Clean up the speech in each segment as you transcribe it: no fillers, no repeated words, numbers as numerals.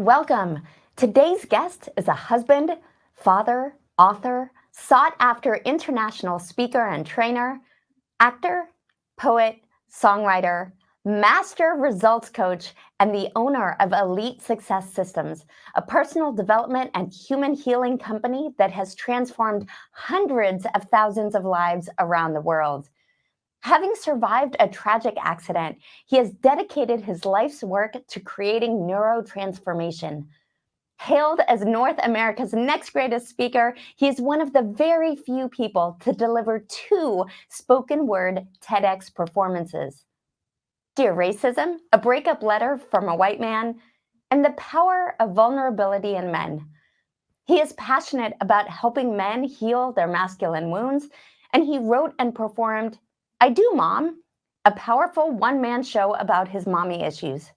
Welcome. Today's guest is a husband, father, author, sought-after international speaker and trainer, actor, poet, songwriter, master results coach, and the owner of Elite Success Systems, a personal development and human healing company that has transformed hundreds of thousands of lives around the world. Having survived a tragic accident, he has dedicated his life's work to creating neuro-transformation. Hailed as North America's next greatest speaker, he is one of the very few people to deliver 2 spoken word TEDx performances. Dear Racism, a breakup letter from a white man, and the power of vulnerability in men. He is passionate about helping men heal their masculine wounds, and he wrote and performed I Do, Mom, a powerful one-man show about his mommy issues.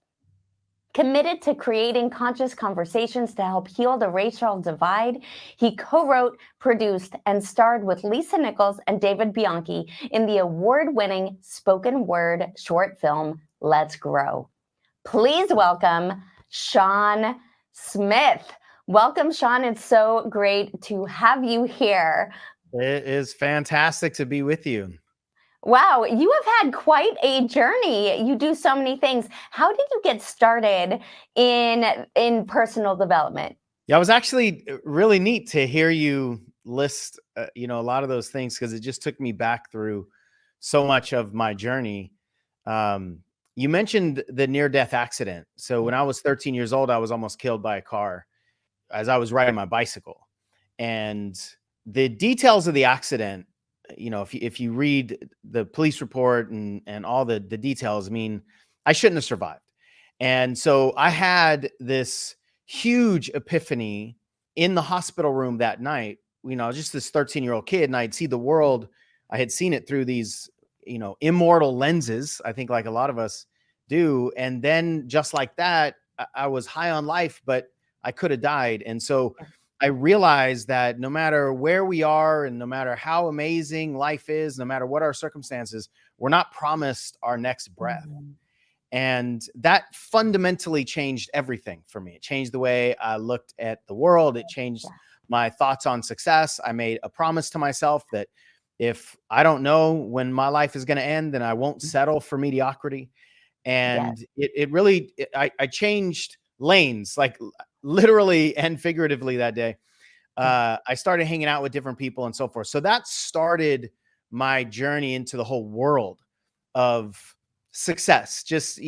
Committed to creating conscious conversations to help heal the racial divide, he co-wrote, produced, and starred with Lisa Nichols and David Bianchi in the award-winning spoken word short film, Let's Grow. Please welcome Sean Smith. Welcome, Sean. It's so great to have you here. It is fantastic to be with you. Wow, you have had quite a journey. You do so many things. How did you get started in personal development? Yeah, it was actually really neat to hear you list, a lot of those things because it just took me back through so much of my journey. You mentioned the near-death accident. So when I was 13 years old, I was almost killed by a car as I was riding my bicycle. And the details of the accident, if you read the police report and all the details, I mean, I shouldn't have survived. And so I had this huge epiphany in the hospital room that night. Just this 13-year-old kid, and I'd see the world. I had seen it through these, immortal lenses, I think, like a lot of us do. And then just like that, I was high on life, but I could have died. And so I realized that no matter where we are and no matter how amazing life is, no matter what our circumstances, we're not promised our next breath. And that fundamentally changed everything for me. It changed the way I looked at the world. It changed my thoughts on success. I made a promise to myself that if I don't know when my life is going to end, then I won't settle for mediocrity. And I changed lanes, like literally and figuratively that day. I started hanging out with different people and so forth. So that started my journey into the whole world of success, just,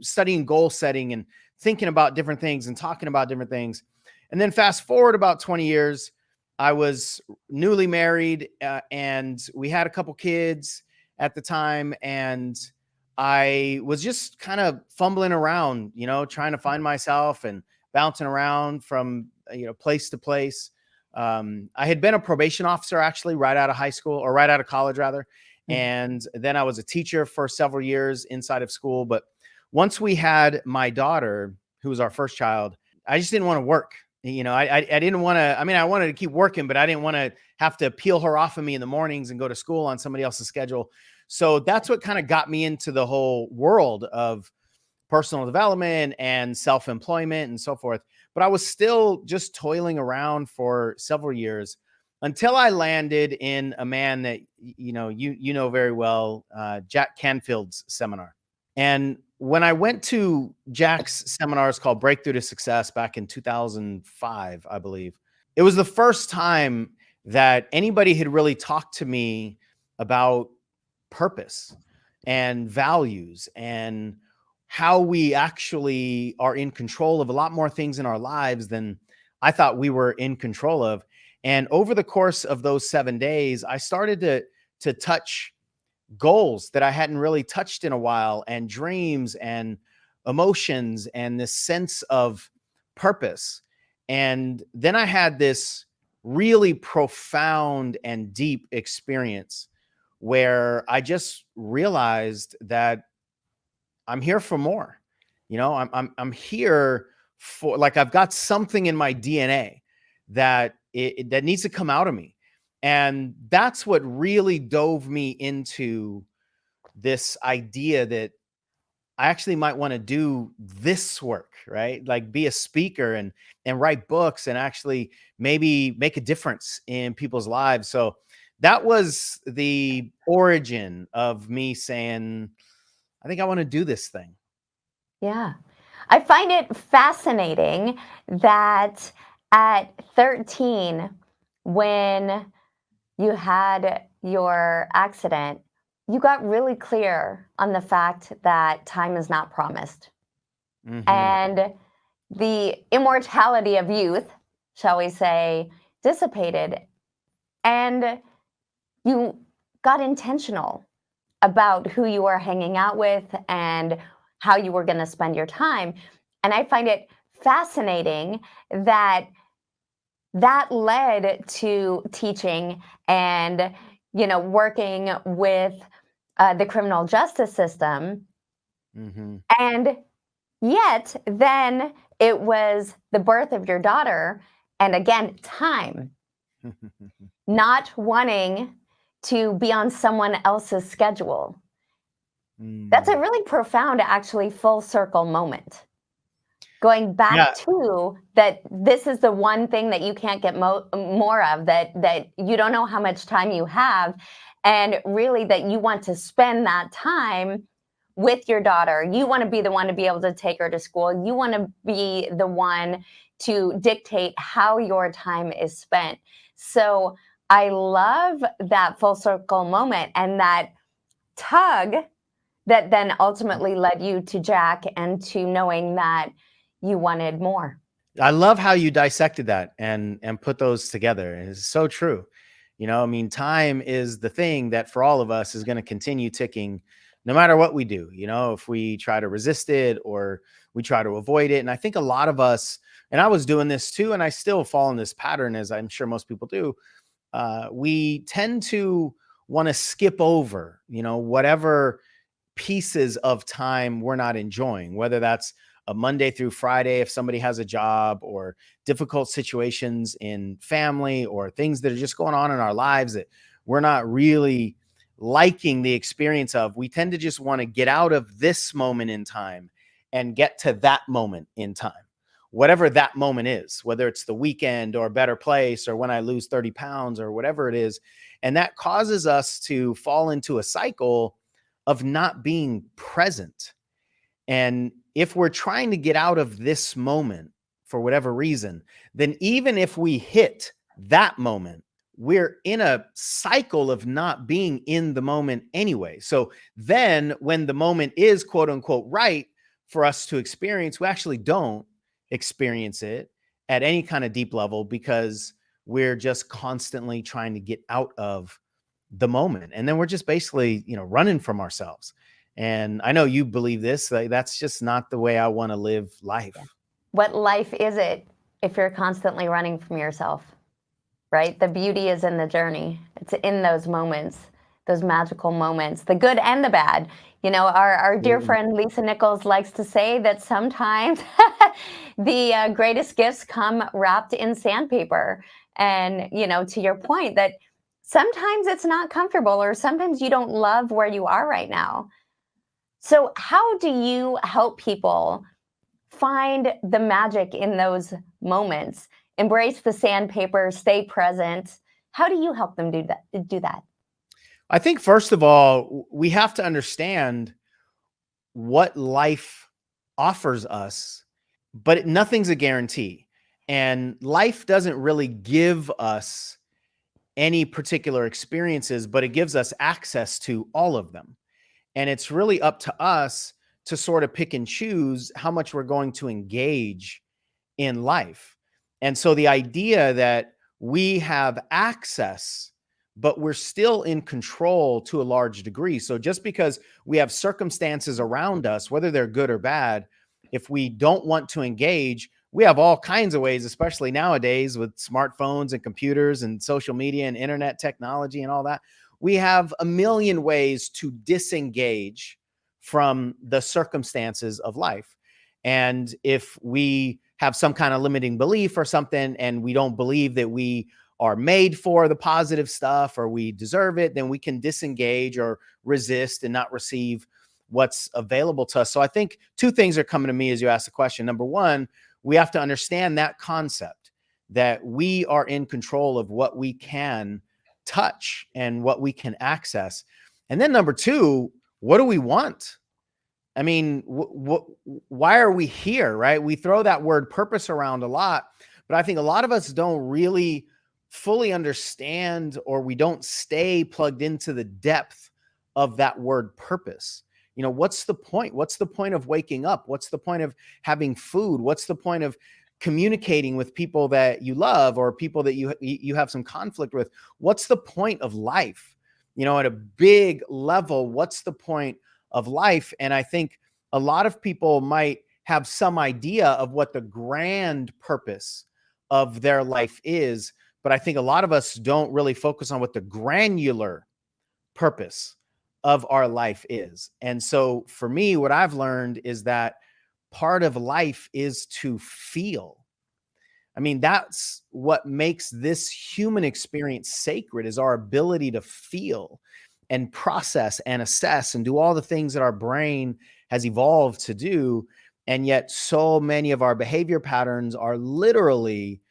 studying goal setting and thinking about different things and talking about different things. And then fast forward about 20 years, I was newly married and we had a couple kids at the time. And I was just kind of fumbling around, trying to find myself and bouncing around from, place to place. I had been a probation officer actually right out of high school, or right out of college rather. And then I was a teacher for several years inside of school. But once we had my daughter, who was our first child, I just didn't want to work. I didn't want to, I wanted to keep working, but I didn't want to have to peel her off of me in the mornings and go to school on somebody else's schedule. So that's what kind of got me into the whole world of personal development and self-employment and so forth. But I was still just toiling around for several years until I landed in a man that, you know very well, Jack Canfield's seminar. And when I went to Jack's seminars called Breakthrough to Success back in 2005, I believe, it was the first time that anybody had really talked to me about purpose and values and how we actually are in control of a lot more things in our lives than I thought we were in control of. And over the course of those 7 days, I started to touch goals that I hadn't really touched in a while, and dreams and emotions and this sense of purpose. And then I had this really profound and deep experience where I just realized that I'm here for more. I'm here for, like, I've got something in my DNA that that needs to come out of me. And that's what really dove me into this idea that I actually might want to do this work, right? Like be a speaker and write books and actually maybe make a difference in people's lives. So that was the origin of me saying, I think I want to do this thing. Yeah. I find it fascinating that at 13, when you had your accident, you got really clear on the fact that time is not promised. Hmm. And the immortality of youth, shall we say, dissipated. And you got intentional about who you were hanging out with and how you were going to spend your time. And I find it fascinating that that led to teaching and working with the criminal justice system. Hmm. And yet then it was the birth of your daughter, and again, time, not wanting to be on someone else's schedule. That's a really profound, actually, full circle moment. Going back Yeah, to that, this is the one thing that you can't get more of, that you don't know how much time you have, and really that you want to spend that time with your daughter. You want to be the one to be able to take her to school. You want to be the one to dictate how your time is spent. So I love that full circle moment and that tug that then ultimately led you to Jack and to knowing that you wanted more. I love how you dissected that and put those together. And it's so true. I mean, time is the thing that for all of us is going to continue ticking no matter what we do. If we try to resist it or we try to avoid it. And I think a lot of us, and I was doing this too, and I still fall in this pattern, as I'm sure most people do. We tend to want to skip over, whatever pieces of time we're not enjoying, whether that's a Monday through Friday, if somebody has a job, or difficult situations in family, or things that are just going on in our lives that we're not really liking the experience of. We tend to just want to get out of this moment in time and get to that moment in time, whatever that moment is, whether it's the weekend or a better place or when I lose 30 pounds or whatever it is. And that causes us to fall into a cycle of not being present. And if we're trying to get out of this moment for whatever reason, then even if we hit that moment, we're in a cycle of not being in the moment anyway. So then when the moment is quote unquote right for us to experience, we actually don't experience it at any kind of deep level because we're just constantly trying to get out of the moment. And then we're just basically, running from ourselves. And I know you believe this, like that's just not the way I want to live life. What life is it if you're constantly running from yourself, right? The beauty is in the journey. It's in those moments, those magical moments, the good and the bad. Our dear friend Lisa Nichols likes to say that sometimes the greatest gifts come wrapped in sandpaper. And, to your point, that sometimes it's not comfortable or sometimes you don't love where you are right now. So, how do you help people find the magic in those moments, embrace the sandpaper, stay present? How do you help them do that? I think, first of all, we have to understand what life offers us, but nothing's a guarantee. And life doesn't really give us any particular experiences, but it gives us access to all of them. And it's really up to us to sort of pick and choose how much we're going to engage in life. And so the idea that we have access, but we're still in control to a large degree. So just because we have circumstances around us, whether they're good or bad, if we don't want to engage, we have all kinds of ways, especially nowadays with smartphones and computers and social media and internet technology and all that. We have a million ways to disengage from the circumstances of life. And if we have some kind of limiting belief or something, and we don't believe that we are made for the positive stuff or we deserve it, then we can disengage or resist and not receive what's available to us. So I think two things are coming to me as you ask the question. Number one, we have to understand that concept that we are in control of what we can touch and what we can access. And then number two, what do we want? I mean, why are we here, right? We throw that word purpose around a lot, but I think a lot of us don't really fully understand, or we don't stay plugged into the depth of that word purpose. You know, what's the point? What's the point of waking up? What's the point of having food? What's the point of communicating with people that you love or people that you have some conflict with? What's the point of life? You know, at a big level, what's the point of life? And I think a lot of people might have some idea of what the grand purpose of their life is, but I think a lot of us don't really focus on what the granular purpose of our life is. And so for me, what I've learned is that part of life is to feel. I mean, that's what makes this human experience sacred, is our ability to feel and process and assess and do all the things that our brain has evolved to do. And yet so many of our behavior patterns are literally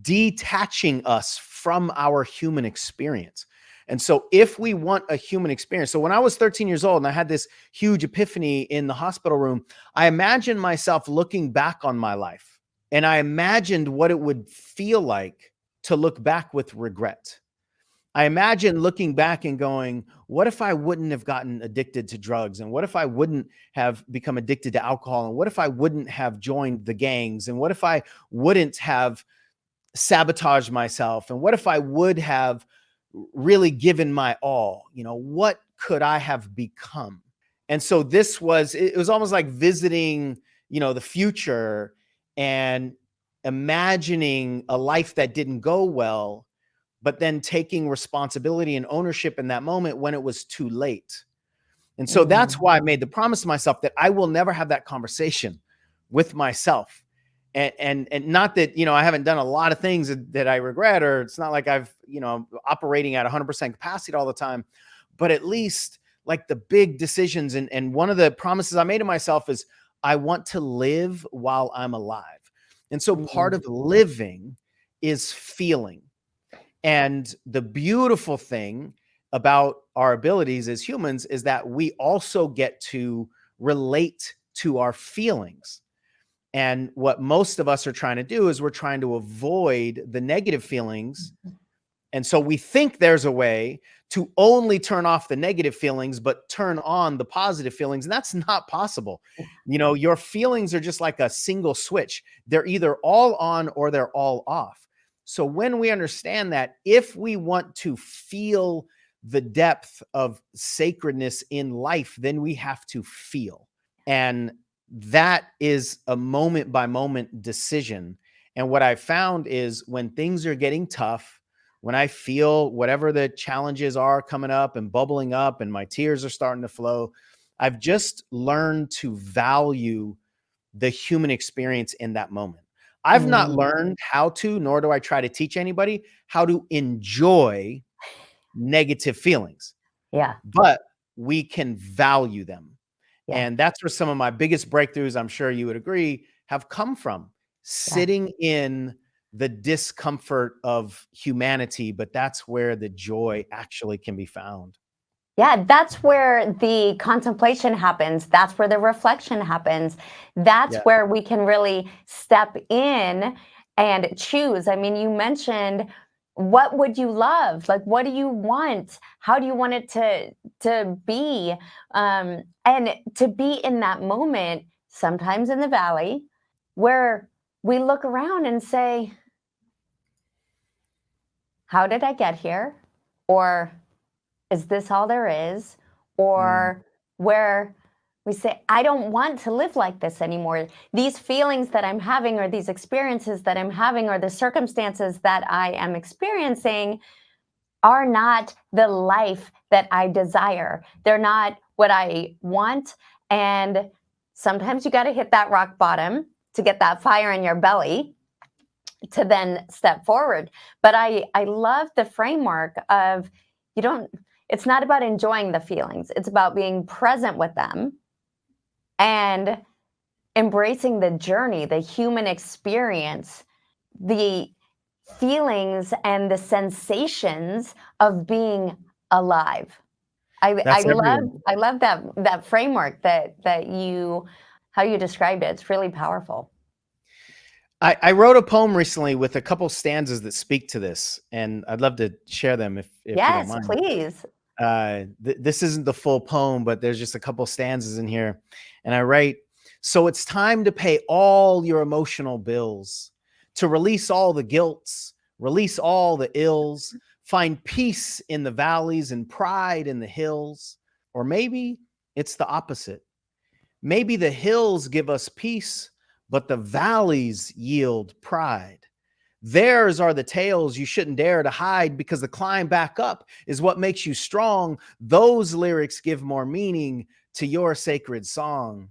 detaching us from our human experience. And so if we want a human experience, so when I was 13 years old and I had this huge epiphany in the hospital room, I imagined myself looking back on my life, and I imagined what it would feel like to look back with regret. I imagine looking back and going, what if I wouldn't have gotten addicted to drugs? And what if I wouldn't have become addicted to alcohol? And what if I wouldn't have joined the gangs? And what if I wouldn't have sabotaged myself? And what if I would have really given my all? You know, what could I have become? And so it was almost like visiting, you know, the future and imagining a life that didn't go well, but then taking responsibility and ownership in that moment when it was too late. And so that's why I made the promise to myself that I will never have that conversation with myself. And not that, you know, I haven't done a lot of things that I regret, or it's not like I've, you know, operating at 100% capacity all the time, but at least like the big decisions. And one of the promises I made to myself is I want to live while I'm alive. And so part of living is feeling. And the beautiful thing about our abilities as humans is that we also get to relate to our feelings. And what most of us are trying to do is we're trying to avoid the negative feelings. And so we think there's a way to only turn off the negative feelings, but turn on the positive feelings. And that's not possible. You know, your feelings are just like a single switch. They're either all on or they're all off. So when we understand that, if we want to feel the depth of sacredness in life, then we have to feel. And that is a moment by moment decision. And what I found is when things are getting tough, when I feel whatever the challenges are coming up and bubbling up and my tears are starting to flow, I've just learned to value the human experience in that moment. I've not learned how to, nor do I try to teach anybody how to enjoy negative feelings. Yeah. But we can value them. Yeah. And that's where some of my biggest breakthroughs, I'm sure you would agree, have come from. Sitting in the discomfort of humanity, but that's where the joy actually can be found. Yeah, that's where the contemplation happens. That's where the reflection happens. That's Yeah. where we can really step in and choose. I mean, you mentioned, what would you love? Like, what do you want? How do you want it to be? And to be in that moment, sometimes in the valley, where we look around and say, how did I get here? Or is this all there is? Or where we say, I don't want to live like this anymore. These feelings that I'm having, or these experiences that I'm having, or the circumstances that I am experiencing are not the life that I desire. They're not what I want. And sometimes you got to hit that rock bottom to get that fire in your belly to then step forward. But I love the framework of, it's not about enjoying the feelings. It's about being present with them and embracing the journey, the human experience, the feelings and the sensations of being alive. That's everything. I love that framework that you how you described it. It's really powerful. I wrote a poem recently with a couple stanzas that speak to this, and I'd love to share them if you don't Yes, mind. please. This isn't the full poem, but there's just a couple stanzas in here. And I write, so it's time to pay all your emotional bills, to release all the guilts, release all the ills, find peace in the valleys and pride in the hills. Or maybe it's the opposite. Maybe the hills give us peace, but the valleys yield pride. Theirs are the tales you shouldn't dare to hide, because the climb back up is what makes you strong. Those lyrics give more meaning to your sacred song.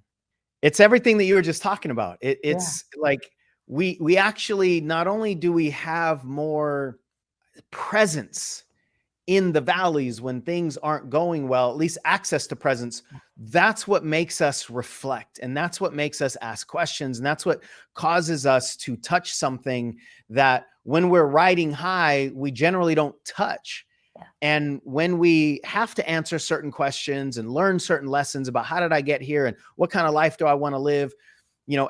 It's everything that you were just talking about. Yeah. It's like we actually, not only do we have more presence in the valleys when things aren't going well, at least access to presence, that's what makes us reflect. And that's what makes us ask questions. And that's what causes us to touch something that when we're riding high, we generally don't touch. Yeah. And when we have to answer certain questions and learn certain lessons about how did I get here and what kind of life do I want to live,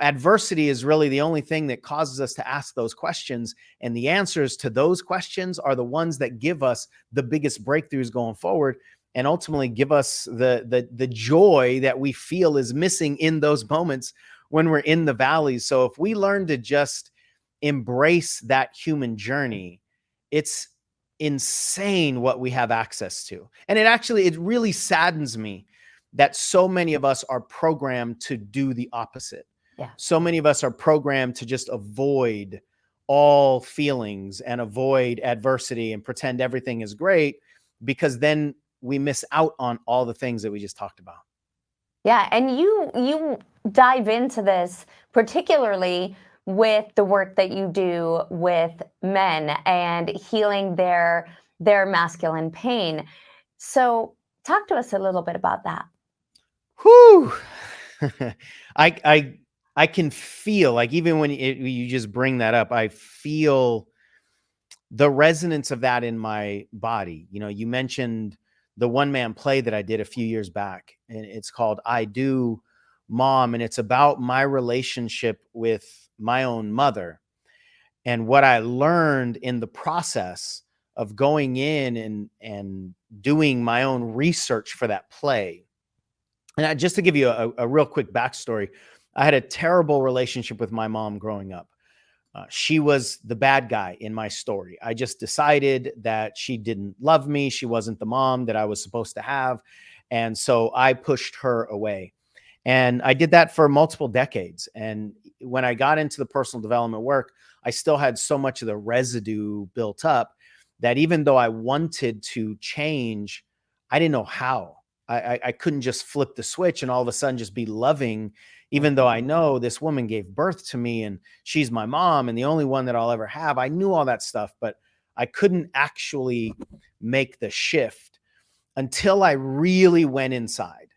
adversity is really the only thing that causes us to ask those questions. And the answers to those questions are the ones that give us the biggest breakthroughs going forward, and ultimately give us the joy that we feel is missing in those moments when we're in the valleys. So if we learn to just embrace that human journey, it's insane what we have access to. And it really saddens me that so many of us are programmed to do the opposite. Yeah. So many of us are programmed to just avoid all feelings and avoid adversity and pretend everything is great, because then we miss out on all the things that we just talked about. Yeah, and you dive into this particularly with the work that you do with men and healing their masculine pain. So, talk to us a little bit about that. Whew. I can feel, like, even when you just bring that up, I feel the resonance of that in my body. You mentioned the one-man play that I did a few years back, and it's called I Do, Mom, and it's about my relationship with my own mother and what I learned in the process of going in and doing my own research for that play. And just to give you a real quick backstory, I had a terrible relationship with my mom growing up. She was the bad guy in my story. I just decided that she didn't love me. She wasn't the mom that I was supposed to have. And so I pushed her away. And I did that for multiple decades. And when I got into the personal development work, I still had so much of the residue built up that even though I wanted to change, I didn't know how. I couldn't just flip the switch and all of a sudden just be loving, even though I know this woman gave birth to me and she's my mom and the only one that I'll ever have. I knew all that stuff, but I couldn't actually make the shift until I really went inside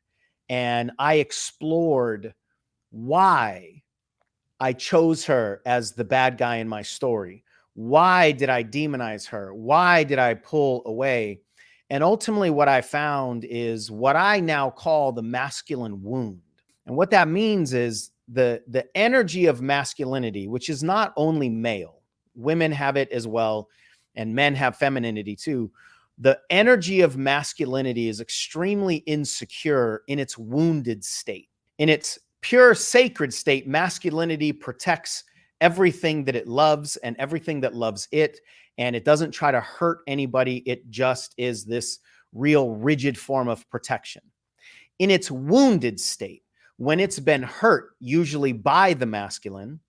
and I explored why I chose her as the bad guy in my story. Why did I demonize her? Why did I pull away? And ultimately, what I found is what I now call the masculine wound. And what that means is the energy of masculinity, which is not only male, women have it as well, and men have femininity too. The energy of masculinity is extremely insecure in its wounded state. In its pure sacred state, masculinity protects everything that it loves and everything that loves it. And it doesn't try to hurt anybody. It just is this real rigid form of protection. In its wounded state, when it's been hurt, usually by the masculine,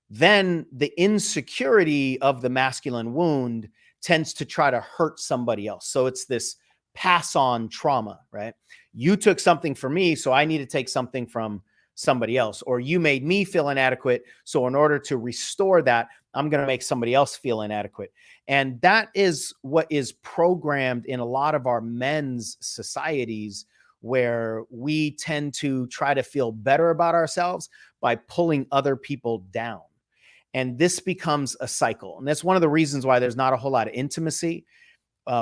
then the insecurity of the masculine wound tends to try to hurt somebody else. So it's this pass on trauma, right? You took something from me, so I need to take something from somebody else. Or you made me feel inadequate, so in order to restore that, I'm going to make somebody else feel inadequate. And that is what is programmed in a lot of our men's societies, where we tend to try to feel better about ourselves by pulling other people down. And this becomes a cycle. And that's one of the reasons why there's not a whole lot of intimacy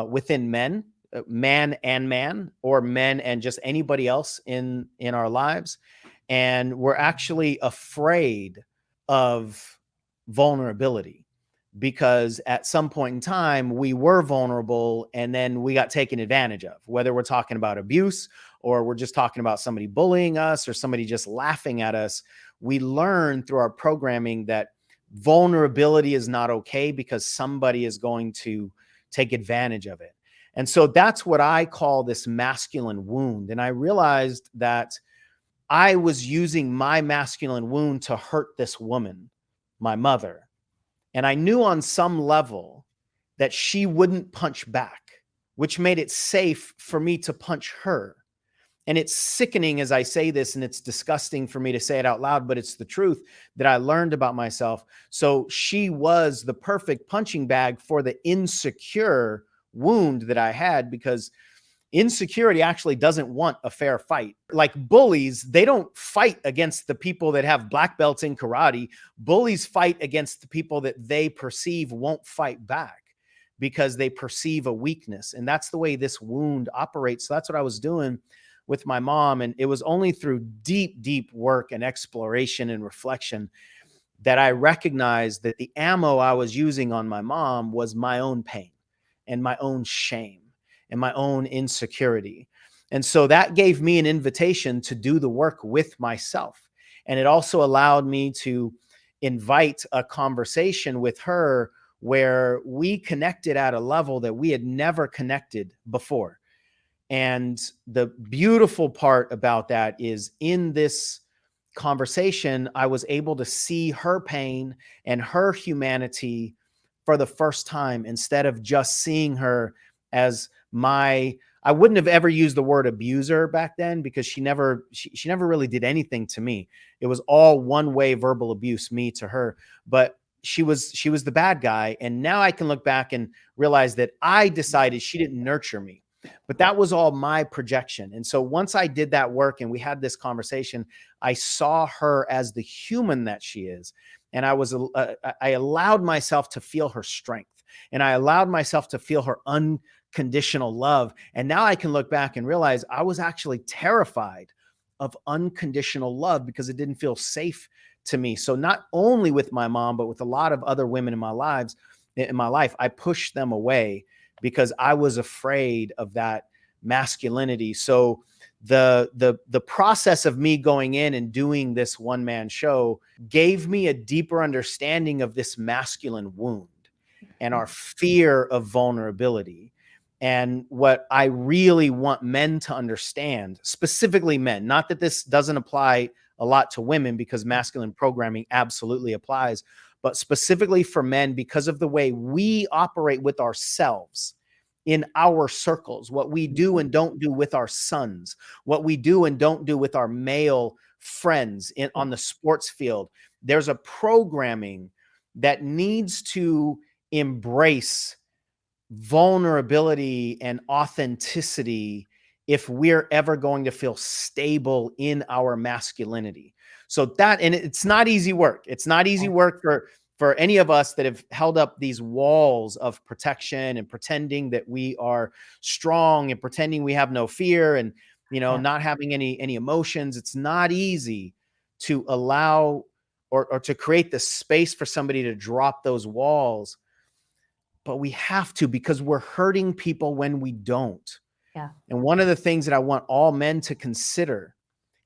within men, man and man, or men and just anybody else in our lives. And we're actually afraid of vulnerability, because at some point in time we were vulnerable and then we got taken advantage of, whether we're talking about abuse or we're just talking about somebody bullying us or somebody just laughing at us. We learn through our programming that vulnerability is not okay because somebody is going to take advantage of it. And so that's what I call this masculine wound. And I realized that I was using my masculine wound to hurt this woman, my mother. And I knew on some level that she wouldn't punch back, which made it safe for me to punch her. And it's sickening as I say this, and it's disgusting for me to say it out loud, but it's the truth that I learned about myself. So she was the perfect punching bag for the insecure wound that I had, because insecurity actually doesn't want a fair fight. Like bullies, they don't fight against the people that have black belts in karate. Bullies fight against the people that they perceive won't fight back because they perceive a weakness. And that's the way this wound operates. So that's what I was doing with my mom. And it was only through deep, deep work and exploration and reflection that I recognized that the ammo I was using on my mom was my own pain and my own shame and my own insecurity. And so that gave me an invitation to do the work with myself. And it also allowed me to invite a conversation with her where we connected at a level that we had never connected before. And the beautiful part about that is, in this conversation, I was able to see her pain and her humanity for the first time, instead of just seeing her as I wouldn't have ever used the word abuser back then, because she never really did anything to me. It was all one-way verbal abuse, me to her. But she was the bad guy. And now I can look back and realize that I decided she didn't nurture me. But that was all my projection. And so once I did that work and we had this conversation, I saw her as the human that she is. And I allowed myself to feel her strength, and I allowed myself to feel her unconditional love. And now I can look back and realize I was actually terrified of unconditional love because it didn't feel safe to me. So not only with my mom, but with a lot of other women in my life, I pushed them away because I was afraid of that masculinity. So the process of me going in and doing this one-man show gave me a deeper understanding of this masculine wound and our fear of vulnerability. And what I really want men to understand, specifically men, not that this doesn't apply a lot to women, because masculine programming absolutely applies, but specifically for men, because of the way we operate with ourselves in our circles, what we do and don't do with our sons, what we do and don't do with our male friends on the sports field. There's a programming that needs to embrace vulnerability and authenticity if we're ever going to feel stable in our masculinity. So that, and it's not easy work. It's not easy work for any of us that have held up these walls of protection and pretending that we are strong and pretending we have no fear and, not having any emotions. It's not easy to allow or to create the space for somebody to drop those walls. But we have to, because we're hurting people when we don't. Yeah. And one of the things that I want all men to consider,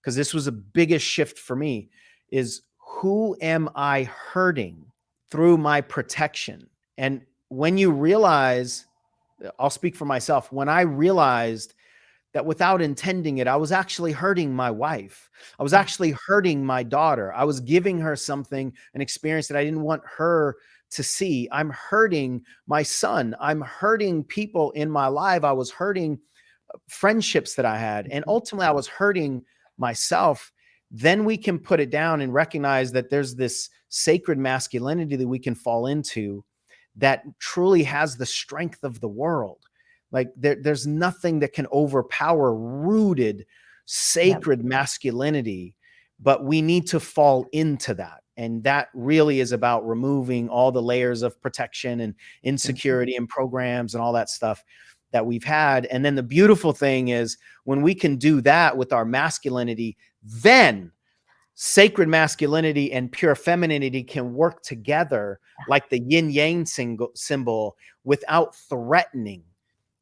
because this was the biggest shift for me, is who am I hurting through my protection? And when you realize, I'll speak for myself, when I realized that without intending it, I was actually hurting my wife. I was actually hurting my daughter. I was giving her something, an experience that I didn't want her to see. I'm hurting my son. I'm hurting people in my life. I was hurting friendships that I had. And ultimately, I was hurting myself. Then we can put it down and recognize that there's this sacred masculinity that we can fall into that truly has the strength of the world, Like there's nothing that can overpower rooted, Yep. sacred masculinity, but we need to fall into that. And that really is about removing all the layers of protection and Mhm. insecurity and programs and all that stuff that we've had. And then the beautiful thing is when we can do that with our masculinity, then sacred masculinity and pure femininity can work together like the yin yang symbol without threatening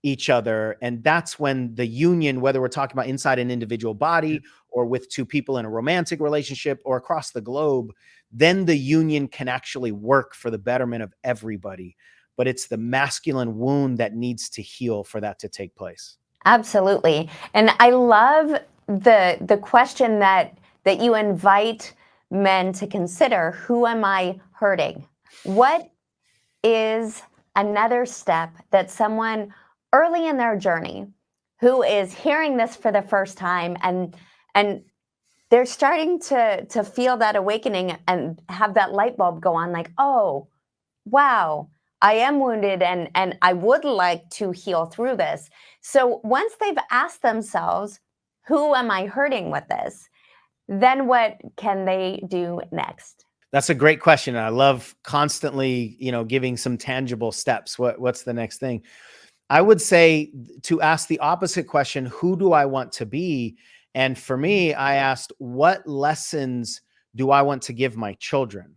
each other. And that's when the union, whether we're talking about inside an individual body or with two people in a romantic relationship or across the globe, then the union can actually work for the betterment of everybody. But it's the masculine wound that needs to heal for that to take place. Absolutely. And I love the question that you invite men to consider. Who am I hurting? What is another step that someone early in their journey who is hearing this for the first time and they're starting to feel that awakening and have that light bulb go on, like, oh, wow, I am wounded and I would like to heal through this. So once they've asked themselves, who am I hurting with this? Then what can they do next? That's a great question. I love constantly, giving some tangible steps. What's the next thing? I would say to ask the opposite question, who do I want to be? And for me, I asked, what lessons do I want to give my children?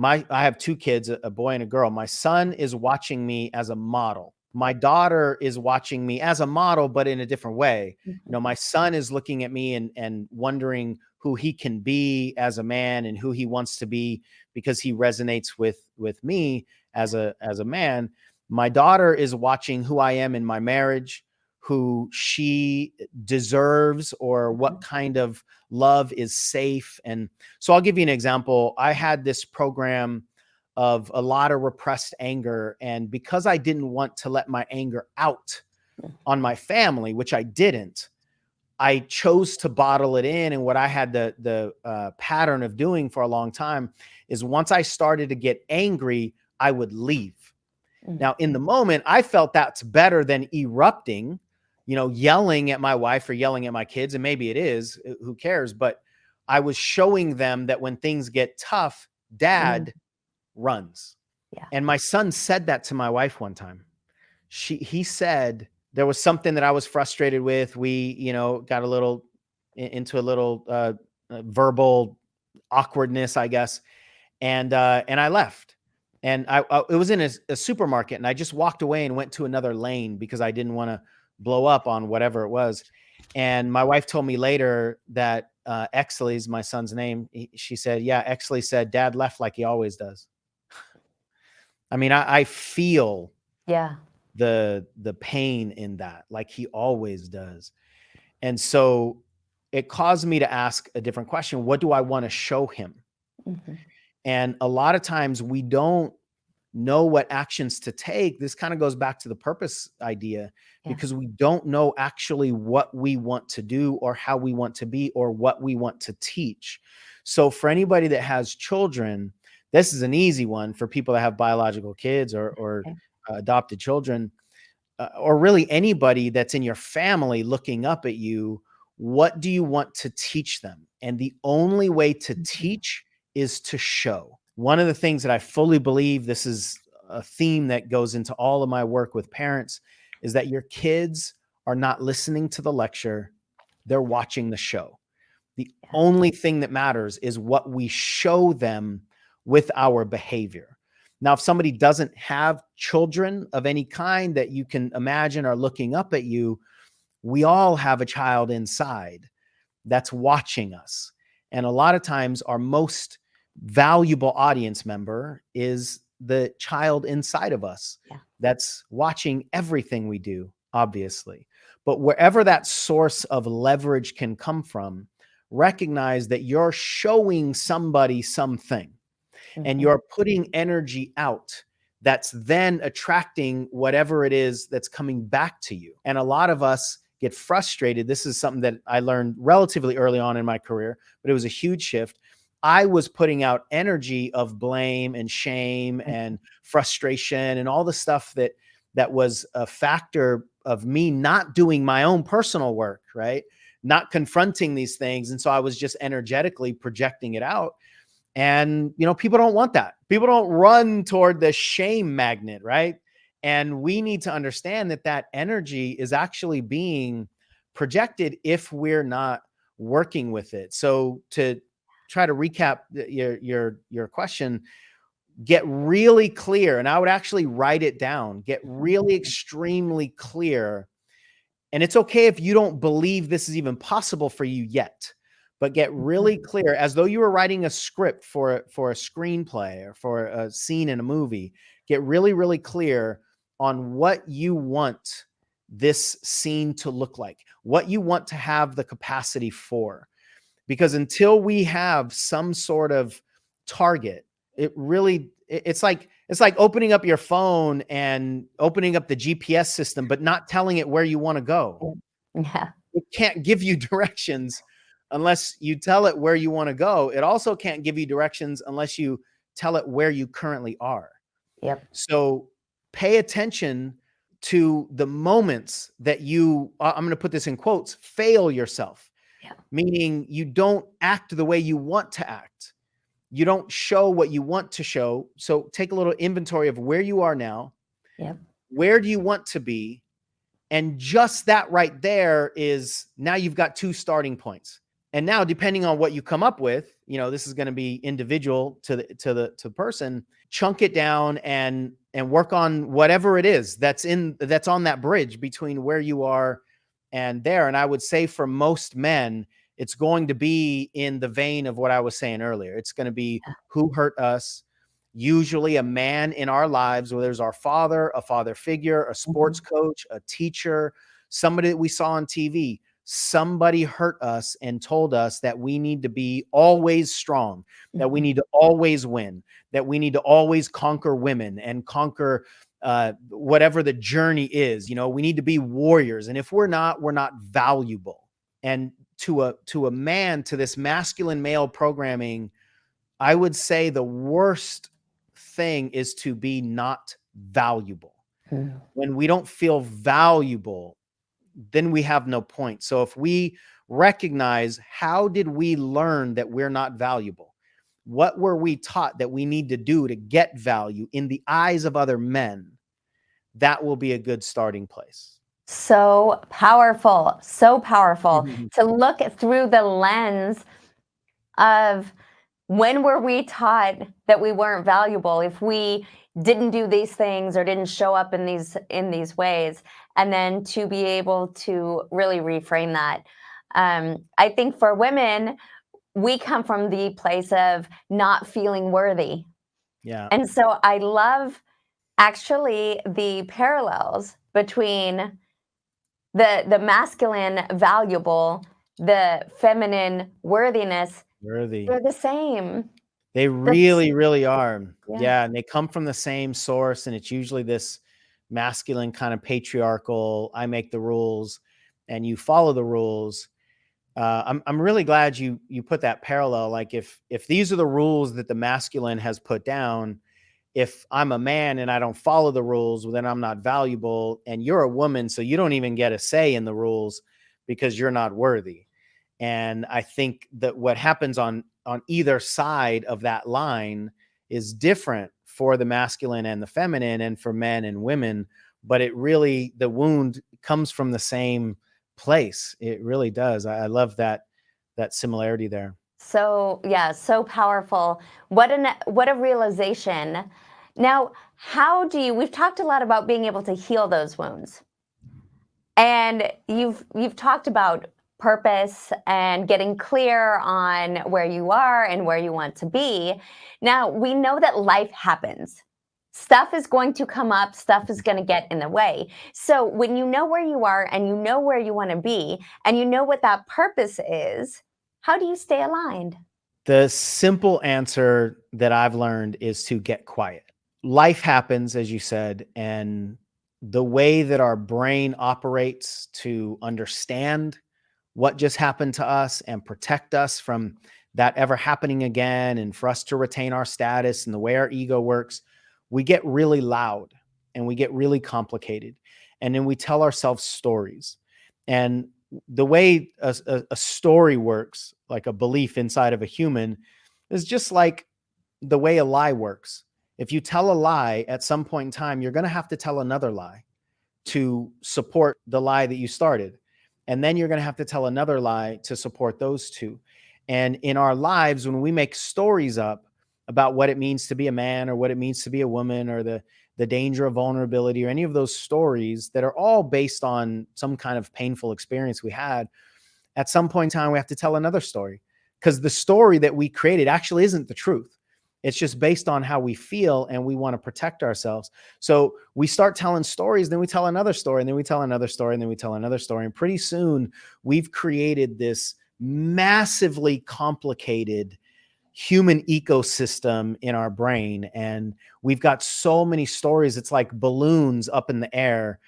I have two kids, a boy and a girl. My son is watching me as a model. My daughter is watching me as a model, but in a different way. Mhm. My son is looking at me and wondering who he can be as a man and who he wants to be because he resonates with me as a man. My daughter is watching who I am in my marriage, who she deserves, or what kind of love is safe. And so I'll give you an example. I had this program of a lot of repressed anger. And because I didn't want to let my anger out on my family, which I didn't, I chose to bottle it in. And what I had the pattern of doing for a long time is once I started to get angry, I would leave. Mhm. Now, in the moment, I felt that's better than erupting, yelling at my wife or yelling at my kids. And maybe it is, who cares? But I was showing them that when things get tough, Mhm. dad runs. Yeah. And my son said that to my wife one time. He said there was something that I was frustrated with. We, got a little into a little verbal awkwardness, I guess. And I left. And it was in a supermarket, and I just walked away and went to another lane because I didn't want to blow up on whatever it was. And my wife told me later that Exley's my son's name. She said, "Yeah, Exley said Dad left like he always does." I mean, I feel Yeah. the pain in that, like he always does. And so it caused me to ask a different question. What do I want to show him? Mhm. And a lot of times we don't know what actions to take. This kind of goes back to the purpose idea Yeah. because we don't know actually what we want to do or how we want to be or what we want to teach. So for anybody that has children, this is an easy one for people that have biological kids or Okay. adopted children, or really anybody that's in your family looking up at you. What do you want to teach them? And the only way to Mhm. teach is to show. One of the things that I fully believe, this is a theme that goes into all of my work with parents, is that your kids are not listening to the lecture, they're watching the show. The Yeah. only thing that matters is what we show them with our behavior. Now, if somebody doesn't have children of any kind that you can imagine are looking up at you, we all have a child inside that's watching us. And a lot of times, our most valuable audience member is the child inside of us Yeah. that's watching everything we do, obviously. But wherever that source of leverage can come from, recognize that you're showing somebody something and Mhm. you're putting energy out that's then attracting whatever it is that's coming back to you. And a lot of us get frustrated. This is something that I learned relatively early on in my career, but it was a huge shift. I was putting out energy of blame and shame Mhm. and frustration and all the stuff that that was a factor of me not doing my own personal work, right? Not confronting these things. And so I was just energetically projecting it out. And, people don't want that. People don't run toward the shame magnet, right? And we need to understand that that energy is actually being projected if we're not working with it. So to try to recap your question, get really clear, and I would actually write it down, get really extremely clear. And it's okay if you don't believe this is even possible for you yet, but get really clear, as though you were writing a script for a screenplay or for a scene in a movie. Get really, really clear on what you want this scene to look like, what you want to have the capacity for. Because until we have some sort of target, it's like opening up your phone and opening up the GPS system, but not telling it where you want to go. Yeah. It can't give you directions unless you tell it where you want to go. It also can't give you directions unless you tell it where you currently are. Yep. So pay attention to the moments that you, I'm going to put this in quotes, fail yourself. Yeah. Meaning you don't act the way you want to act. You don't show what you want to show. So take a little inventory of where you are now. Yep. Where do you want to be? And just that right there is, now you've got 2 starting points. And now, depending on what you come up with, this is going to be individual to the person. Chunk it down and work on whatever it is that's on that bridge between where you are and there. And I would say for most men, it's going to be in the vein of what I was saying earlier. It's going to be who hurt us, usually a man in our lives, whether it's our father, a father figure, a sports coach, a teacher, somebody that we saw on TV. Somebody hurt us and told us that we need to be always strong, that we need to always win, that we need to always conquer women and conquer whatever the journey is. We need to be warriors. And if we're not valuable. And to a man, to this masculine male programming, I would say the worst thing is to be not valuable. When we don't feel valuable, then we have no point. So if we recognize, how did we learn that we're not valuable? What were we taught that we need to do to get value in the eyes of other men? That will be a good starting place. So powerful to look through the lens of, when were we taught that we weren't valuable if we didn't do these things or didn't show up in these ways, and then to be able to really reframe that. I think for women, we come from the place of not feeling worthy. Yeah. And so I love actually the parallels between the masculine valuable, the feminine worthiness. Worthy. They're the same. They really, really are. Yeah. Yeah. And they come from the same source. And it's usually this masculine kind of patriarchal, I make the rules and you follow the rules. I'm really glad you put that parallel. Like if these are the rules that the masculine has put down, if I'm a man and I don't follow the rules, well, then I'm not valuable. And you're a woman, so you don't even get a say in the rules because you're not worthy. And I think that what happens on either side of that line is different for the masculine and the feminine, and for men and women. But it really, the wound comes from the same place. It really does. I love that similarity there. So yeah, so powerful. What a realization. Now, we've talked a lot about being able to heal those wounds. And you've talked about purpose and getting clear on where you are and where you want to be. Now, we know that life happens. Stuff is going to come up, stuff is going to get in the way. So when you know where you are and you know where you want to be and you know what that purpose is, how do you stay aligned? The simple answer that I've learned is to get quiet. Life happens, as you said, and the way that our brain operates to understand what just happened to us and protect us from that ever happening again, and for us to retain our status, and the way our ego works, we get really loud. and we get really complicated. And then we tell ourselves stories. And the way a story works, like a belief inside of a human, is just like the way a lie works. If you tell a lie, at some point in time, you're going to have to tell another lie to support the lie that you started. And then you're going to have to tell another lie to support those two. And in our lives, when we make stories up about what it means to be a man or what it means to be a woman or the danger of vulnerability or any of those stories that are all based on some kind of painful experience we had, at some point in time, we have to tell another story, because the story that we created actually isn't the truth. It's just based on how we feel, and we want to protect ourselves. So we start telling stories, then we tell another story, and then we tell another story, and then we tell another story. And pretty soon we've created this massively complicated human ecosystem in our brain. And we've got so many stories. It's like balloons up in the air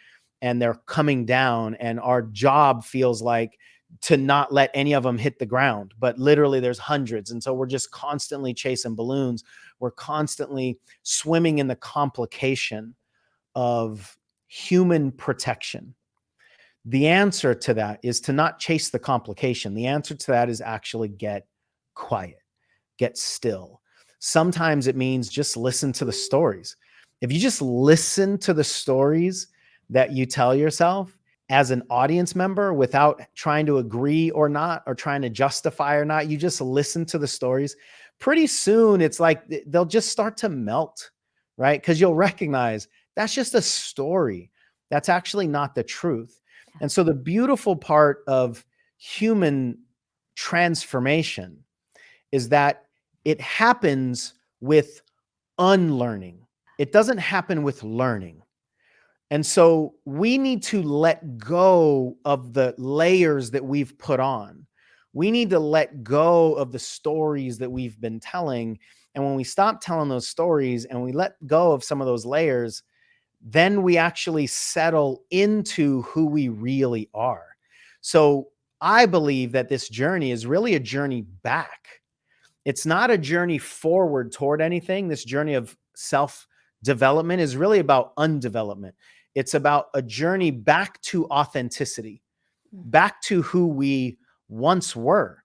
and they're coming down, and our job feels like to not let any of them hit the ground, but literally there's hundreds. And so we're just constantly chasing balloons. We're constantly swimming in the complication of human protection. The answer to that is to not chase the complication. The answer to that is actually get quiet, get still. Sometimes it means just listen to the stories. If you just listen to the stories that you tell yourself, as an audience member, without trying to agree or not, or trying to justify or not, you just listen to the stories. Pretty soon, it's like they'll just start to melt, right? Because you'll recognize that's just a story. That's actually not the truth. And so the beautiful part of human transformation is that it happens with unlearning. It doesn't happen with learning. And so we need to let go of the layers that we've put on. We need to let go of the stories that we've been telling. And when we stop telling those stories and we let go of some of those layers, then we actually settle into who we really are. So I believe that this journey is really a journey back. It's not a journey forward toward anything. This journey of self-development is really about undevelopment. It's about a journey back to authenticity, back to who we once were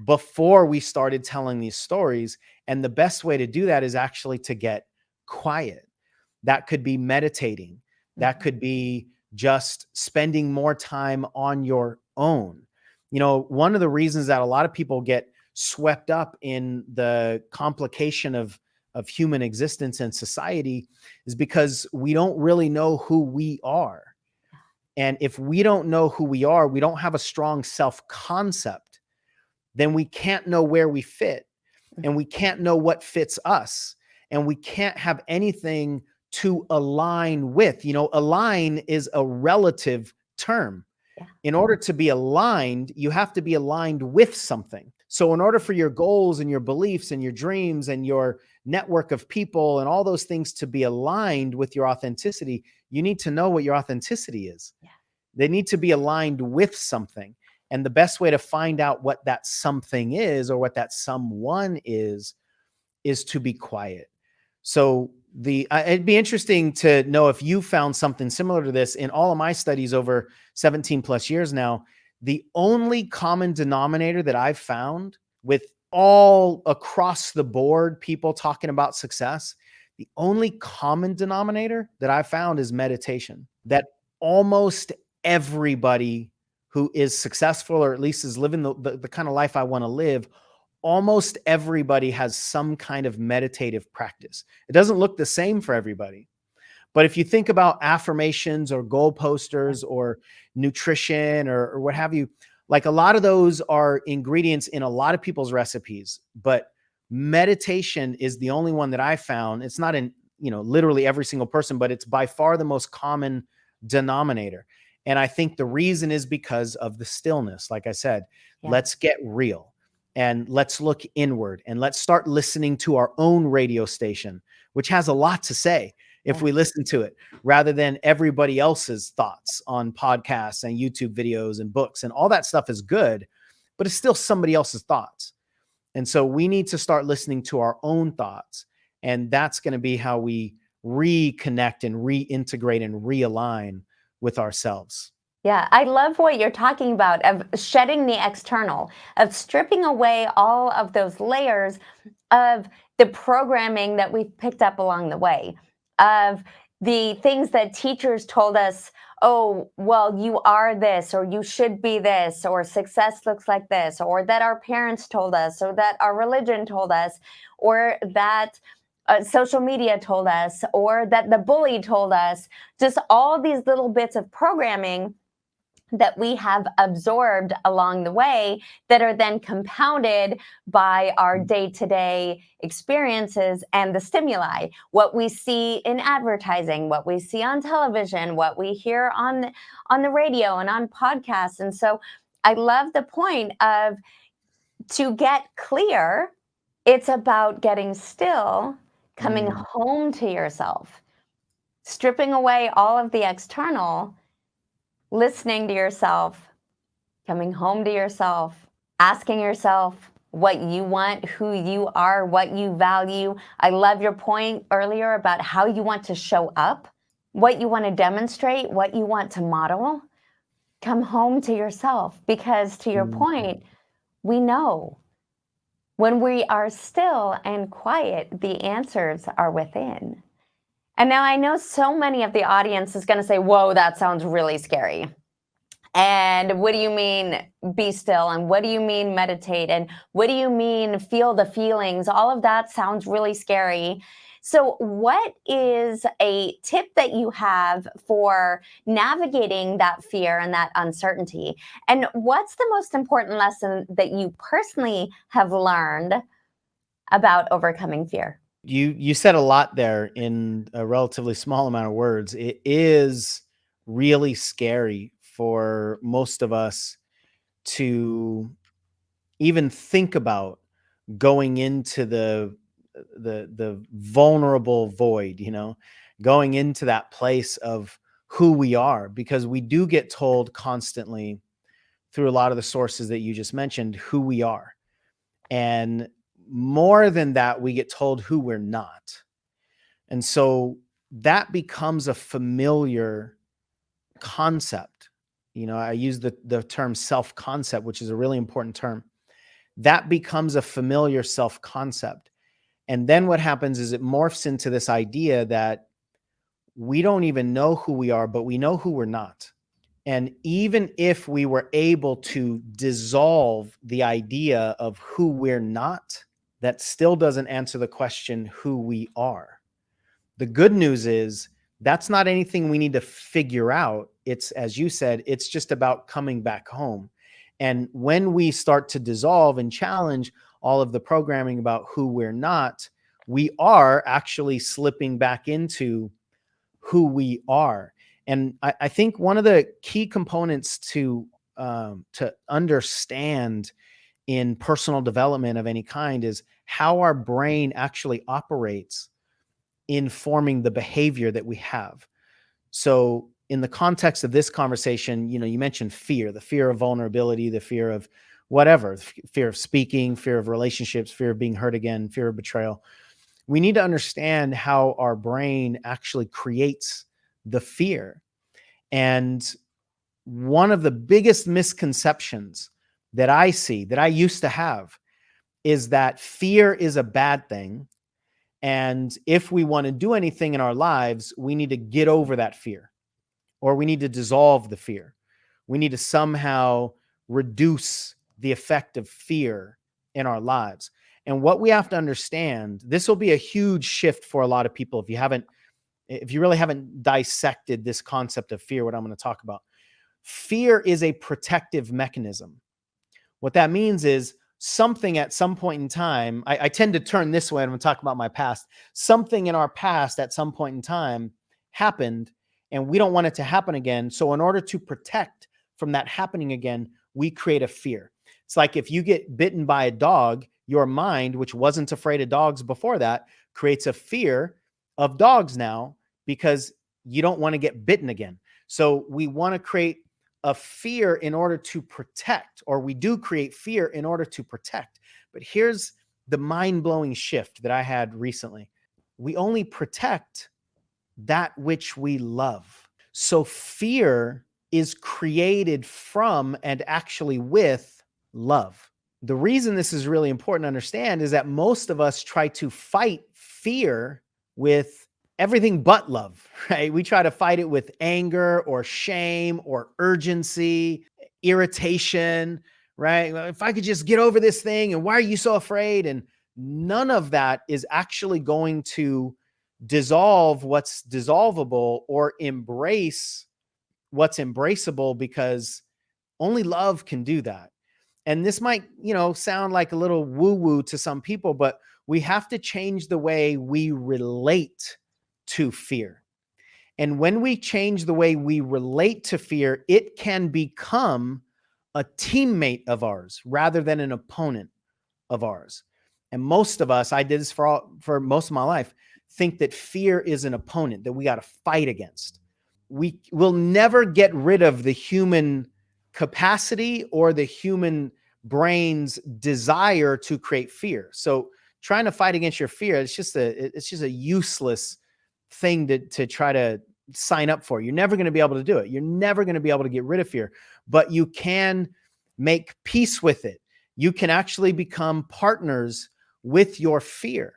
before we started telling these stories. And the best way to do that is actually to get quiet. That could be meditating. That could be just spending more time on your own. You know, one of the reasons that a lot of people get swept up in the complication of human existence and society is because we don't really know who we are. And if we don't know who we are, we don't have a strong self-concept, then we can't know where we fit, and we can't know what fits us, and we can't have anything to align with. You know, align is a relative term. In order to be aligned, you have to be aligned with something. So in order for your goals and your beliefs and your dreams and your network of people and all those things to be aligned with your authenticity, you need to know what your authenticity is. They need to be aligned with something. And the best way to find out what that something is, or what that someone is to be quiet. So it'd be interesting to know if you found something similar to this. In all of my studies over 17 plus years now, the only common denominator that I've found with all across the board people talking about success, the only common denominator that I found is meditation. That almost everybody who is successful, or at least is living the kind of life I want to live, almost everybody has some kind of meditative practice. It doesn't look the same for everybody. But if you think about affirmations or goal posters or nutrition or what have you, like a lot of those are ingredients in a lot of people's recipes, but meditation is the only one that I found. It's not in, you know, literally every single person, but it's by far the most common denominator. And I think the reason is because of the stillness. Like I said, let's get real and let's look inward and let's start listening to our own radio station, which has a lot to say if we listen to it, rather than everybody else's thoughts on podcasts and YouTube videos and books. And all that stuff is good, but it's still somebody else's thoughts. And so we need to start listening to our own thoughts. And that's going to be how we reconnect and reintegrate and realign with ourselves. Yeah, I love what you're talking about of shedding the external, of stripping away all of those layers of the programming that we've picked up along the way, of the things that teachers told us, oh, well, you are this, or you should be this, or success looks like this, or that our parents told us, or that our religion told us, or that social media told us, or that the bully told us, just all these little bits of programming that we have absorbed along the way that are then compounded by our day-to-day experiences and the stimuli, what we see in advertising, what we see on television, what we hear on the radio and on podcasts. And so I love the point of, to get clear, it's about getting still, coming home to yourself, stripping away all of the external, listening to yourself, coming home to yourself, asking yourself what you want, who you are, what you value. I love your point earlier about how you want to show up, what you want to demonstrate, what you want to model. Come home to yourself, because to your point, we know when we are still and quiet, the answers are within. And now I know so many of the audience is going to say, whoa, that sounds really scary. And what do you mean be still? And what do you mean meditate? And what do you mean feel the feelings? All of that sounds really scary. So what is a tip that you have for navigating that fear and that uncertainty? And what's the most important lesson that you personally have learned about overcoming fear? You said a lot there in a relatively small amount of words. It is really scary for most of us to even think about going into the vulnerable void, going into that place of who we are, because we do get told constantly through a lot of the sources that you just mentioned who we are. And more than that, we get told who we're not. And so that becomes a familiar concept. I use the term self-concept, which is a really important term. That becomes a familiar self-concept. And then what happens is it morphs into this idea that we don't even know who we are, but we know who we're not. And even if we were able to dissolve the idea of who we're not, that still doesn't answer the question who we are. The good news is that's not anything we need to figure out. It's, as you said, it's just about coming back home. And when we start to dissolve and challenge all of the programming about who we're not, we are actually slipping back into who we are. And I think one of the key components to understand in personal development of any kind is how our brain actually operates in forming the behavior that we have. So in the context of this conversation, you mentioned fear, the fear of vulnerability, the fear of whatever, fear of speaking, fear of relationships, fear of being hurt again, fear of betrayal. We need to understand how our brain actually creates the fear. And one of the biggest misconceptions that I see, that I used to have, is that fear is a bad thing. And if we want to do anything in our lives, we need to get over that fear, or we need to dissolve the fear. We need to somehow reduce the effect of fear in our lives. And what we have to understand, this will be a huge shift for a lot of people if you really haven't dissected this concept of fear, what I'm going to talk about. Fear is a protective mechanism. What that means is something at some point in time, I tend to turn this way when I'm talking about my past. Something in our past at some point in time happened, and we don't want it to happen again. So in order to protect from that happening again, we create a fear. It's like if you get bitten by a dog, your mind, which wasn't afraid of dogs before that, creates a fear of dogs now because you don't want to get bitten again. So we want to create a fear in order to protect, or we do create fear in order to protect. But here's the mind-blowing shift that I had recently. We only protect that which we love. So fear is created from and actually with love. The reason this is really important to understand is that most of us try to fight fear with everything but love, right? We try to fight it with anger or shame or urgency, irritation, right? Well, if I could just get over this thing, and why are you so afraid? And none of that is actually going to dissolve what's dissolvable or embrace what's embraceable, because only love can do that. And this might, sound like a little woo-woo to some people, but we have to change the way we relate to fear. And when we change the way we relate to fear, it can become a teammate of ours rather than an opponent of ours. And most of us, I did this for most of my life, think that fear is an opponent that we got to fight against. We will never get rid of the human capacity or the human brain's desire to create fear. So trying to fight against your fear, it's just a useless thing to try to sign up for. You're never going to be able to do it. You're never going to be able to get rid of fear, but you can make peace with it. You can actually become partners with your fear.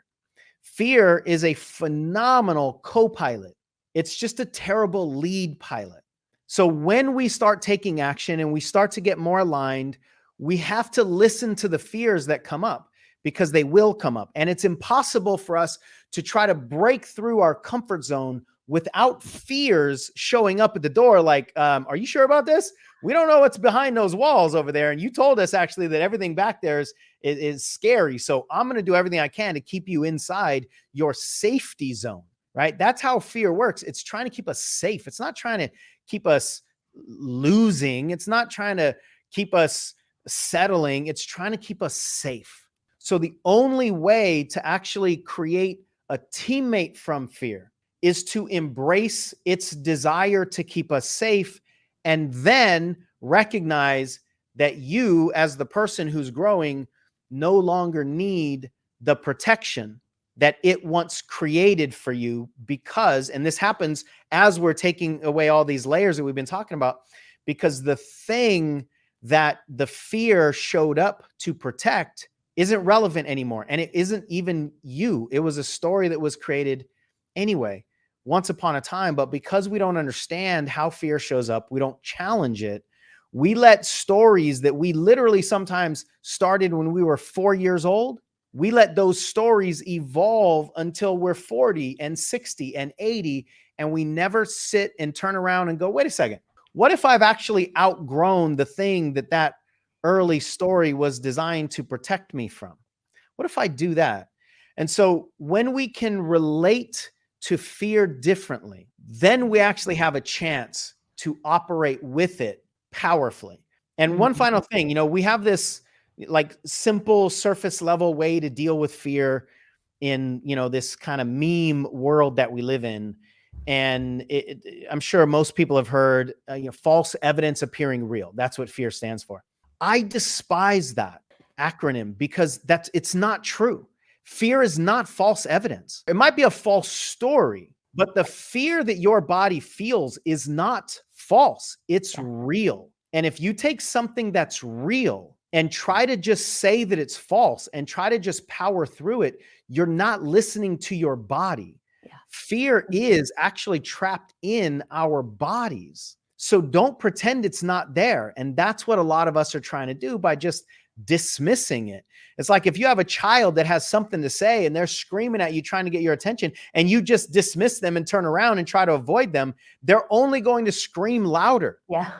Fear is a phenomenal co-pilot. It's just a terrible lead pilot. So when we start taking action and we start to get more aligned, we have to listen to the fears that come up, because they will come up. And it's impossible for us to try to break through our comfort zone without fears showing up at the door. Like, are you sure about this? We don't know what's behind those walls over there. And you told us actually that everything back there is scary. So I'm going to do everything I can to keep you inside your safety zone, right? That's how fear works. It's trying to keep us safe. It's not trying to keep us losing. It's not trying to keep us settling. It's trying to keep us safe. So the only way to actually create a teammate from fear is to embrace its desire to keep us safe, and then recognize that you, as the person who's growing, no longer need the protection that it once created for you. Because, and this happens as we're taking away all these layers that we've been talking about, because the thing that the fear showed up to protect isn't relevant anymore. And it isn't even you. It was a story that was created anyway, once upon a time. But because we don't understand how fear shows up, we don't challenge it. We let stories that we literally sometimes started when we were 4 years old, we let those stories evolve until we're 40 and 60 and 80. And we never sit and turn around and go, wait a second, what if I've actually outgrown the thing that early story was designed to protect me from? What if I do that? And so when we can relate to fear differently, then we actually have a chance to operate with it powerfully. And one final thing, we have this like simple surface level way to deal with fear in, this kind of meme world that we live in. And I'm sure most people have heard, false evidence appearing real. That's what fear stands for. I despise that acronym because it's not true. Fear is not false evidence. It might be a false story, but the fear that your body feels is not false. It's real. And if you take something that's real and try to just say that it's false and try to just power through it, you're not listening to your body. Fear is actually trapped in our bodies. So don't pretend it's not there. And that's what a lot of us are trying to do by just dismissing it. It's like if you have a child that has something to say and they're screaming at you, trying to get your attention, and you just dismiss them and turn around and try to avoid them, they're only going to scream louder. Yeah.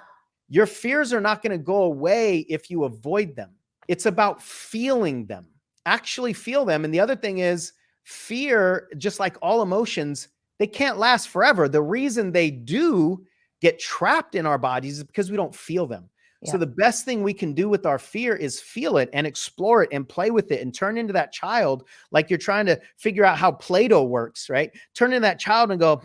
Your fears are not going to go away if you avoid them. It's about feeling them, actually feel them. And the other thing is, fear, just like all emotions, they can't last forever. The reason they do get trapped in our bodies is because we don't feel them. Yeah. So the best thing we can do with our fear is feel it and explore it and play with it and turn into that child, like you're trying to figure out how Play-Doh works, right? Turn into that child and go,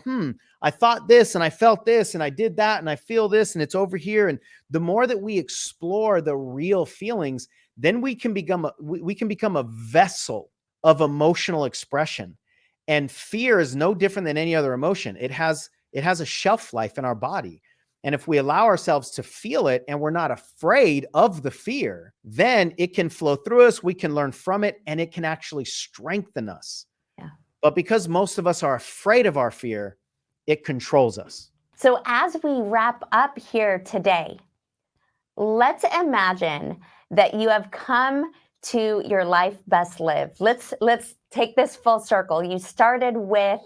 I thought this and I felt this and I did that and I feel this and it's over here. And the more that we explore the real feelings, then we can become a vessel of emotional expression. And fear is no different than any other emotion. It has a shelf life in our body. And if we allow ourselves to feel it and we're not afraid of the fear, then it can flow through us. We can learn from it, and it can actually strengthen us. Yeah. But because most of us are afraid of our fear, it controls us. So as we wrap up here today, let's imagine that you have come to your life best lived. Let's take this full circle. You started with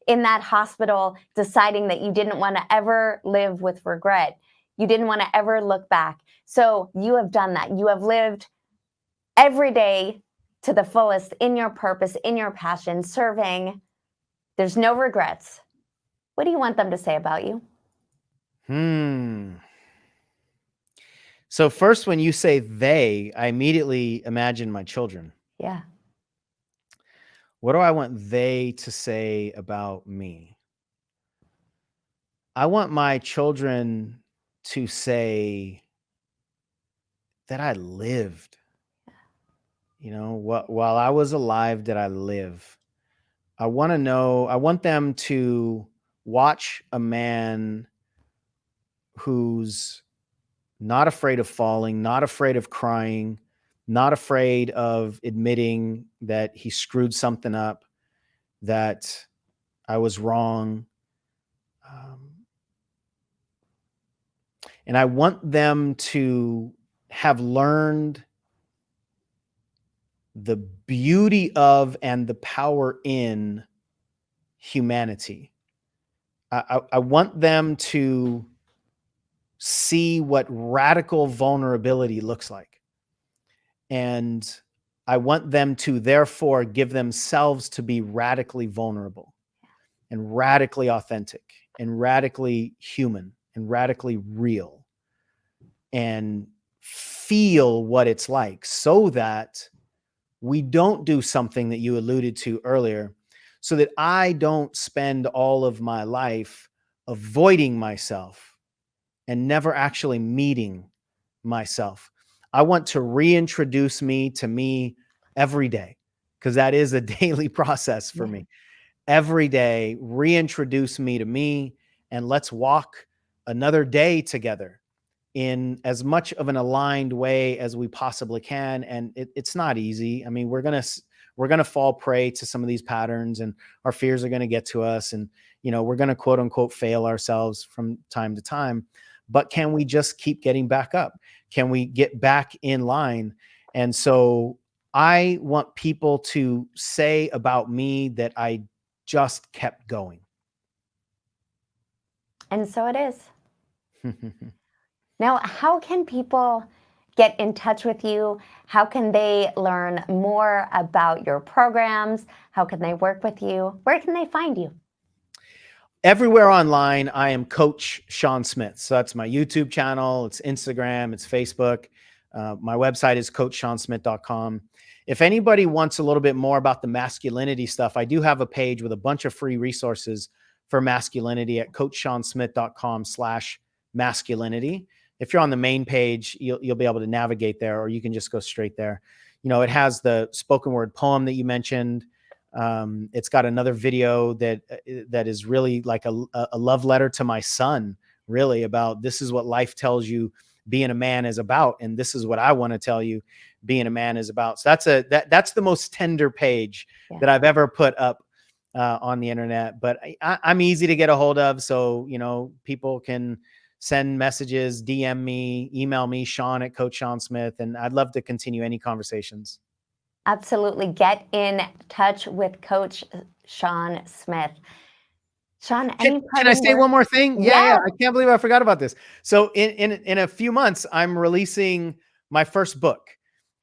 in that hospital deciding that you didn't want to ever live with regret. You didn't want to ever look back. So you have done that. You have lived every day to the fullest in your purpose, in your passion, serving. There's no regrets. What do you want them to say about you? So first, when you say they, I immediately imagine my children. Yeah. What do I want they to say about me? I want my children to say that I lived. While I was alive, did I live? I want them to watch a man who's not afraid of falling, not afraid of crying, not afraid of admitting that he screwed something up, that I was wrong. And I want them to have learned the beauty of and the power in humanity. I want them to see what radical vulnerability looks like. And I want them to therefore give themselves to be radically vulnerable and radically authentic and radically human and radically real and feel what it's like, so that we don't do something that you alluded to earlier, so that I don't spend all of my life avoiding myself and never actually meeting myself. I want to reintroduce me to me every day, because that is a daily process for me. Every day, reintroduce me to me, and let's walk another day together in as much of an aligned way as we possibly can. And it's not easy. I mean, we're gonna fall prey to some of these patterns, and our fears are going to get to us, and we're going to quote unquote fail ourselves from time to time. But can we just keep getting back up? Can we get back in line? And so I want people to say about me that I just kept going. And so it is. Now, how can people get in touch with you? How can they learn more about your programs? How can they work with you? Where can they find you? Everywhere online, I am Coach Sean Smith. So that's my YouTube channel, it's Instagram, it's Facebook. My website is coachseansmith.com. If anybody wants a little bit more about the masculinity stuff, I do have a page with a bunch of free resources for masculinity at coachseansmith.com/masculinity. If you're on the main page, you'll be able to navigate there, or you can just go straight there. It has the spoken word poem that you mentioned. It's got another video that is really like a love letter to my son, really, about this is what life tells you being a man is about, and this is what I want to tell you being a man is about. So that's the most tender page that I've ever put up on the internet. But I'm easy to get a hold of, so people can send messages, DM me, email me, Sean at Coach Sean Smith, and I'd love to continue any conversations. Absolutely. Get in touch with Coach Sean Smith. Sean, can I say one more thing? Yeah. I can't believe I forgot about this. So in a few months, I'm releasing my first book,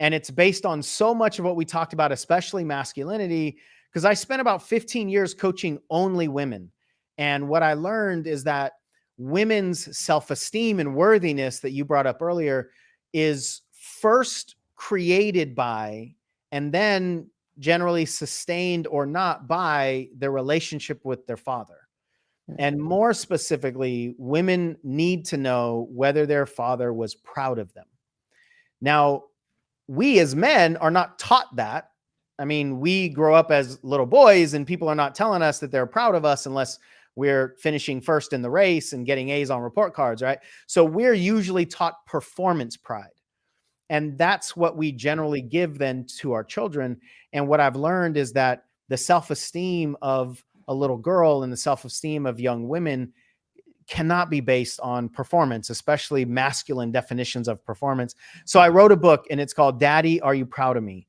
and it's based on so much of what we talked about, especially masculinity, because I spent about 15 years coaching only women. And what I learned is that women's self-esteem and worthiness that you brought up earlier is first created by, and then generally sustained or not by, their relationship with their father. And more specifically, women need to know whether their father was proud of them. Now, we as men are not taught that. I mean, we grow up as little boys and people are not telling us that they're proud of us unless we're finishing first in the race and getting A's on report cards, right? So we're usually taught performance pride. And that's what we generally give then to our children. And what I've learned is that the self-esteem of a little girl and the self-esteem of young women cannot be based on performance, especially masculine definitions of performance. So I wrote a book and it's called Daddy, Are You Proud of Me?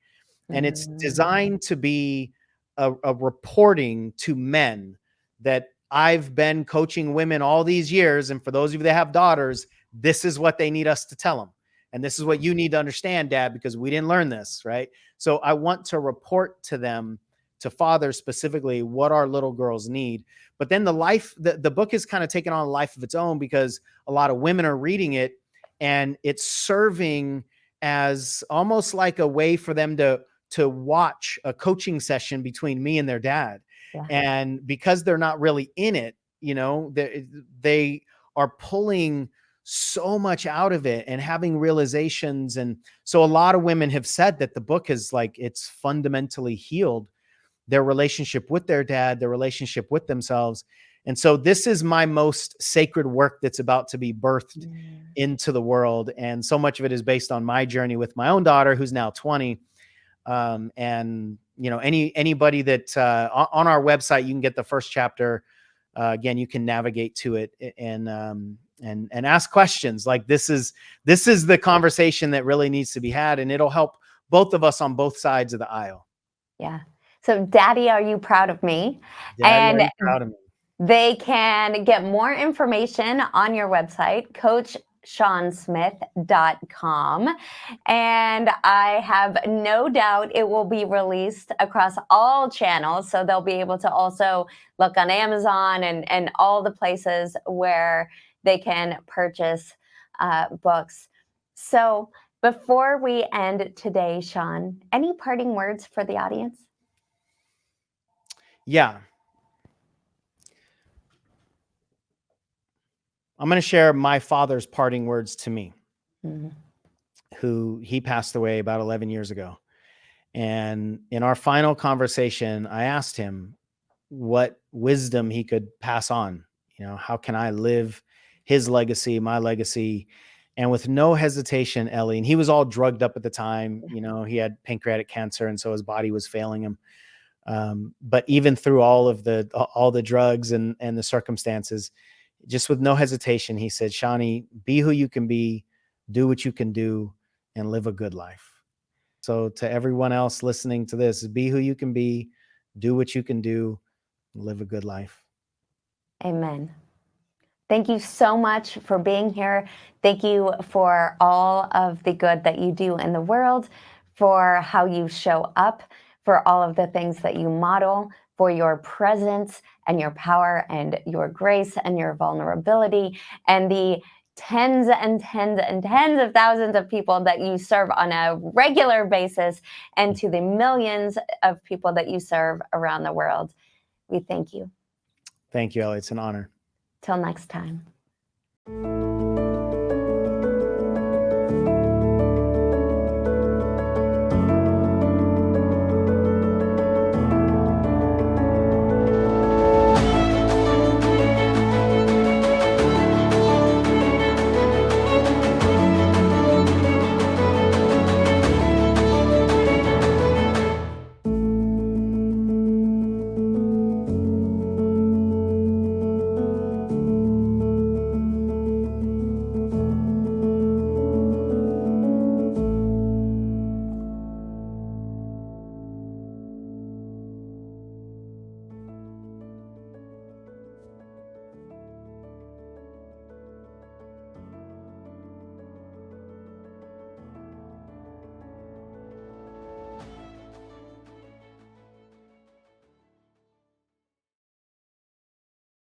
And it's designed to be a reporting to men that I've been coaching women all these years. And for those of you that have daughters, this is what they need us to tell them. And this is what you need to understand, Dad, because we didn't learn this, right? So I want to report to them, to fathers specifically, what our little girls need. But then the book is kind of taken on a life of its own because a lot of women are reading it and it's serving as almost like a way for them to watch a coaching session between me and their dad. Yeah. And because they're not really in it, you know, they are pulling so much out of it and having realizations. And so a lot of women have said that the book is like, it's fundamentally healed their relationship with their dad, their relationship with themselves. And so this is my most sacred work that's about to be birthed into the world. And so much of it is based on my journey with my own daughter, who's now 20. And you know, anybody that on our website, you can get the first chapter. Again, you can navigate to it and ask questions. Like this is the conversation that really needs to be had, and it'll help both of us on both sides of the aisle. Yeah. So, Daddy, are you proud of me? Daddy, are you proud of me? They can get more information on your website, coachshansmith.com. And I have no doubt it will be released across all channels. So they'll be able to also look on Amazon and all the places where they can purchase books. So before we end today, Sean, any parting words for the audience? Yeah. I'm going to share my father's parting words to me, who he passed away about 11 years ago. And in our final conversation, I asked him what wisdom he could pass on. You know, how can I live his legacy, my legacy? And with no hesitation, Ellie, and he was all drugged up at the time, you know, he had pancreatic cancer. And so his body was failing him. But even through all the drugs and the circumstances, just with no hesitation, he said, Shani, be who you can be, do what you can do, and live a good life. So to everyone else listening to this, be who you can be, do what you can do, live a good life. Amen. Thank you so much for being here. Thank you for all of the good that you do in the world, for how you show up, for all of the things that you model, for your presence and your power and your grace and your vulnerability, and the tens and tens and tens of thousands of people that you serve on a regular basis, and to the millions of people that you serve around the world. We thank you. Thank you, Ellie. It's an honor. Till next time.